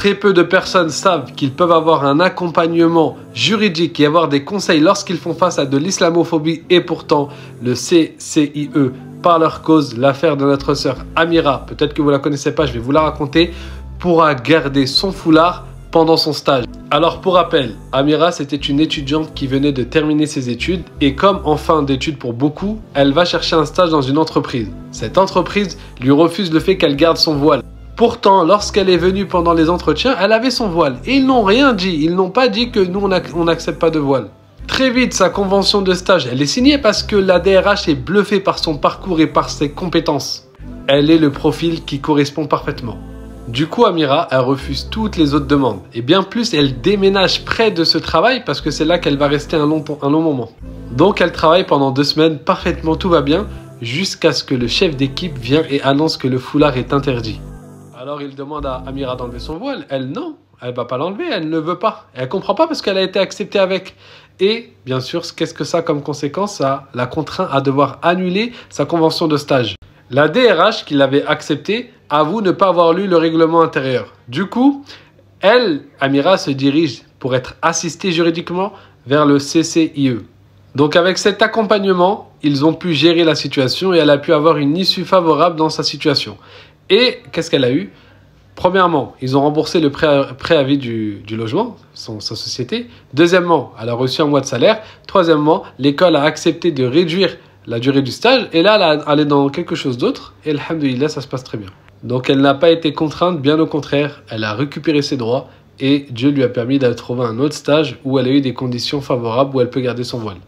Très peu de personnes savent qu'ils peuvent avoir un accompagnement juridique et avoir des conseils lorsqu'ils font face à de l'islamophobie. Et pourtant, le CCIE, par leur cause, l'affaire de notre sœur Amira, peut-être que vous ne la connaissez pas, je vais vous la raconter, pourra garder son foulard pendant son stage. Alors pour rappel, Amira c'était une étudiante qui venait de terminer ses études et comme en fin d'études pour beaucoup, elle va chercher un stage dans une entreprise. Cette entreprise lui refuse le fait qu'elle garde son voile. Pourtant, lorsqu'elle est venue pendant les entretiens, elle avait son voile. Et ils n'ont rien dit. Ils n'ont pas dit que nous, on n'accepte pas de voile. Très vite, sa convention de stage, elle est signée parce que la DRH est bluffée par son parcours et par ses compétences. Elle est le profil qui correspond parfaitement. Du coup, Amira, elle refuse toutes les autres demandes. Et bien plus, elle déménage près de ce travail parce que c'est là qu'elle va rester un long moment. Donc, elle travaille pendant 2 semaines, parfaitement, tout va bien, jusqu'à ce que le chef d'équipe vienne et annonce que le foulard est interdit. Alors il demande à Amira d'enlever son voile. Elle, non, elle ne va pas l'enlever, elle ne veut pas. Elle ne comprend pas parce qu'elle a été acceptée avec. Et bien sûr, qu'est-ce que ça a comme conséquence? Ça la contraint à devoir annuler sa convention de stage. La DRH qui l'avait acceptée avoue ne pas avoir lu le règlement intérieur. Du coup, elle, Amira, se dirige pour être assistée juridiquement vers le CCIE. Donc avec cet accompagnement, ils ont pu gérer la situation et elle a pu avoir une issue favorable dans sa situation. Et qu'est-ce qu'elle a eu? Premièrement, ils ont remboursé le préavis du logement, sa société. Deuxièmement, elle a reçu un mois de salaire. Troisièmement, l'école a accepté de réduire la durée du stage. Et là, elle est dans quelque chose d'autre. Et alhamdoulilah, ça se passe très bien. Donc, elle n'a pas été contrainte, bien au contraire. Elle a récupéré ses droits et Dieu lui a permis de trouver un autre stage où elle a eu des conditions favorables où elle peut garder son voile.